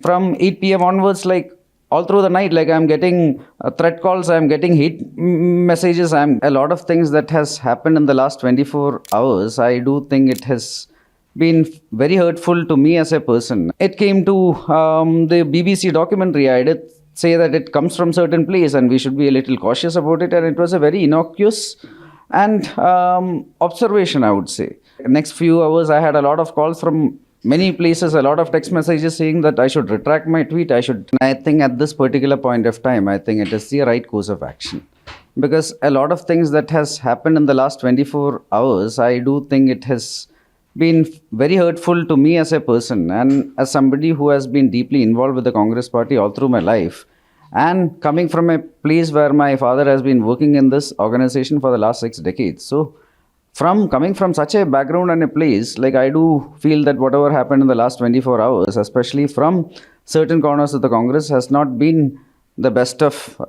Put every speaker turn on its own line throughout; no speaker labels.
from 8 p.m. onwards, like all through the night, like I'm getting threat calls, I'm getting hate messages, I'm a lot of things that has happened in the last 24 hours. I do think it has been very hurtful to me as a person. It came to the BBC documentary. I did say that it comes from certain place and we should be a little cautious about it, and it was a very innocuous and observation, I would say. Next few hours I had a lot of calls from many places, a lot of text messages saying that I should retract my tweet. I think at this particular point of time, I think it is the right course of action, because a lot of things that has happened in the last 24 hours, I do think it has been very hurtful to me as a person and as somebody who has been deeply involved with the Congress party all through my life, and coming from a place where my father has been working in this organization for the last 6 decades. So from coming from such a background and a place, like I do feel that whatever happened in the last 24 hours, especially from certain corners of the Congress, has not been the best of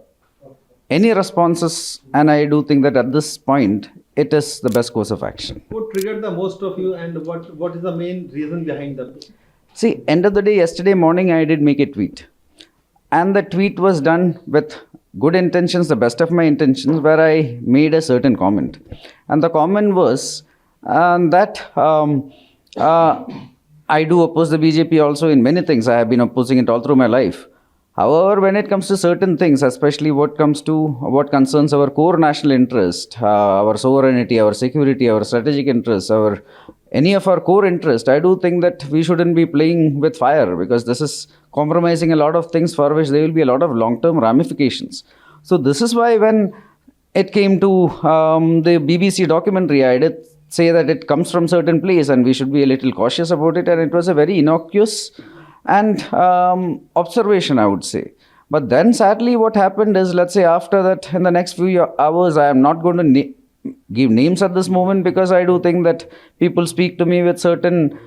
any responses, and I do think that at this point it is the best course of action.
What triggered the most of you, and what is the main reason behind that?
See, end of the day, yesterday morning I did make a tweet, and the tweet was done with good intentions, the best of my intentions, where I made a certain comment. And the comment was that I do oppose the BJP also in many things. I have been opposing it all through my life. However, when it comes to certain things, especially what concerns our core national interest, our sovereignty, our security, our strategic interests, any of our core interest, I do think that we shouldn't be playing with fire, because this is compromising a lot of things for which there will be a lot of long-term ramifications. So this is why when it came to the BBC documentary, I did say that it comes from certain place and we should be a little cautious about it, and it was a very innocuous and observation, I would say. But then sadly what happened is, let's say after that, in the next few hours, I am not going to give names at this moment, because I do think that people speak to me with certain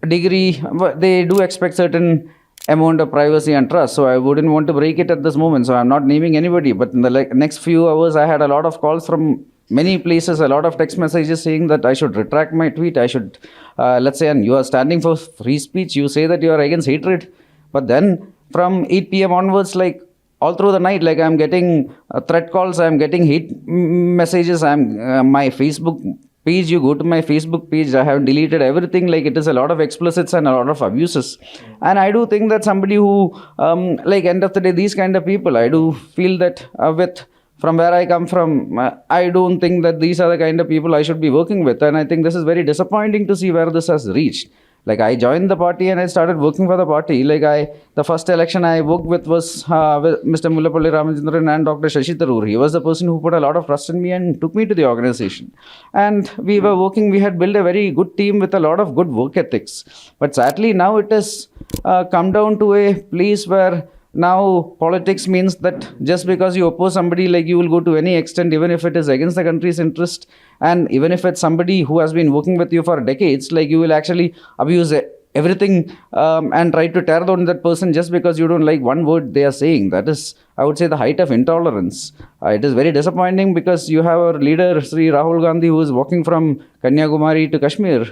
degree, they do expect certain amount of privacy and trust, so I wouldn't want to break it at this moment, so I'm not naming anybody. But in the next few hours I had a lot of calls from many places, a lot of text messages saying that I should retract my tweet, I should let's say, and you are standing for free speech, you say that you are against hatred, but then from 8 p.m. onwards, like all through the night, like I'm getting threat calls, I'm getting hate messages, my Facebook page, you go to my Facebook page, I have deleted everything, like it is a lot of explicits and a lot of abuses. And I do think that somebody who, like end of the day, these kind of people, I do feel that from where I come from, I don't think that these are the kind of people I should be working with. And I think this is very disappointing to see where this has reached. Like I joined the party and I started working for the party. The first election I worked with was with Mr. Mullapalli Ramachandran and Dr. Shashi Tharoor. He was the person who put a lot of trust in me and took me to the organization. And we were working, we had built a very good team with a lot of good work ethics. But sadly now it has come down to a place where now politics means that just because you oppose somebody, like you will go to any extent, even if it is against the country's interest, and even if it's somebody who has been working with you for decades, like you will actually abuse everything and try to tear down that person just because you don't like one word they are saying. That is, I would say, the height of intolerance. It is very disappointing, because you have our leader, Sri Rahul Gandhi, who is walking from Kanyakumari to Kashmir,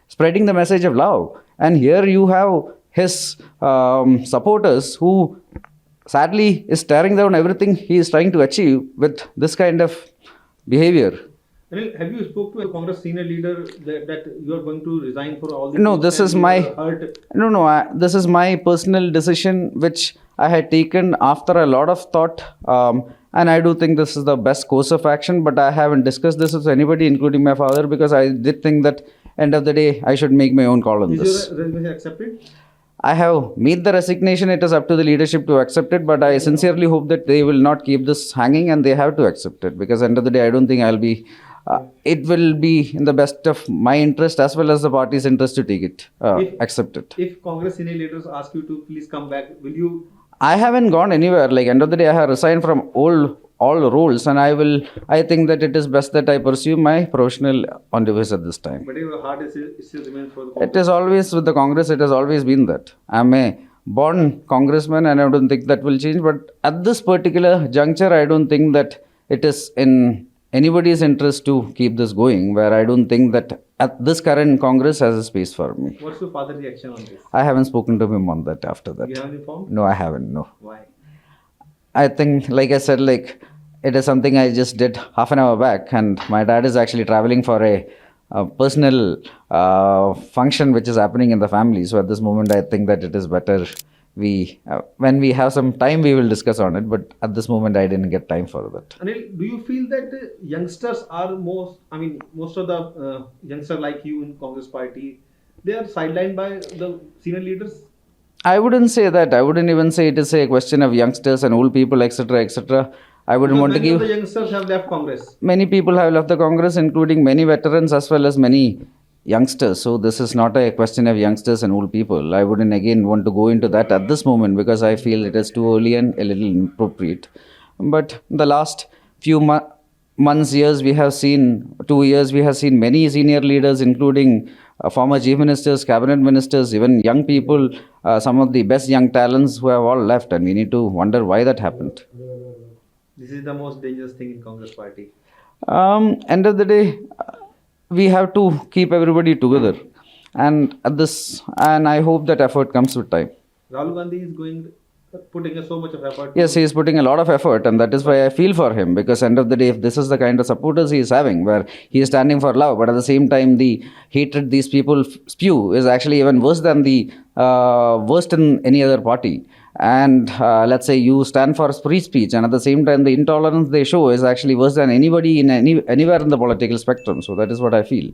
spreading the message of love. And here you have his supporters who sadly is tearing down everything he is trying to achieve with this kind of behavior.
Anil, have you spoke to a Congress senior leader that you are going to resign for all this?
No, this is this is my personal decision, which I had taken after a lot of thought, and I do think this is the best course of action, but I haven't discussed this with anybody, including my father, because I did think that end of the day I should make my own call on this.
Is your resignation accepted?
I have made the resignation. It is up to the leadership to accept it, but I sincerely hope that they will not keep this hanging and they have to accept it, because end of the day I don't think I'll be it will be in the best of my interest as well as the party's interest to take it, accept it.
If Congress senior leaders ask you to please come back, will you?
I haven't gone anywhere. Like end of the day, I have resigned from all roles, and I think that it is best that I pursue my professional endeavors at this time.
But your heart still remains for the
Congress. It is always with the Congress. It has always been that. I'm a born congressman, and I don't think that will change. But at this particular juncture, I don't think that it is in anybody's interest to keep this going, where I don't think that at this current Congress has a space for me.
What's your father's reaction on this?
I haven't spoken to him on that after that.
You haven't informed?
No, I haven't. No.
Why?
I think, like I said, like it is something I just did half an hour back, and my dad is actually traveling for a personal function which is happening in the family. So at this moment, I think that it is better when we have some time, we will discuss on it. But at this moment, I didn't get time for that.
Anil, do you feel that youngsters are most of the youngsters like you in Congress party, they are sidelined by the senior leaders?
I wouldn't say that. I wouldn't even say it is a question of youngsters and old people, etc., etc. I wouldn't want to
Many
give.
of the youngsters have left Congress.
Many people have left the Congress, including many veterans as well as many youngsters. So this is not a question of youngsters and old people. I wouldn't again want to go into that at this moment because I feel it is too early and a little inappropriate. But the last few months, years, we have seen 2 years, we have seen many senior leaders, including former chief ministers, cabinet ministers, even young people, some of the best young talents who have all left, and we need to wonder why that happened.
This is the most dangerous thing in Congress party.
End of the day, we have to keep everybody together, and I hope that effort comes with time.
Rahul Gandhi is putting so much of effort.
Yes, he is putting a lot of effort, and that is why I feel for him, because end of the day, if this is the kind of supporters he is having, where he is standing for love, but at the same time the hatred these people spew is actually even worse than the worst in any other party. And let's say you stand for free speech, and at the same time the intolerance they show is actually worse than anybody in anywhere in the political spectrum. So that is what I feel.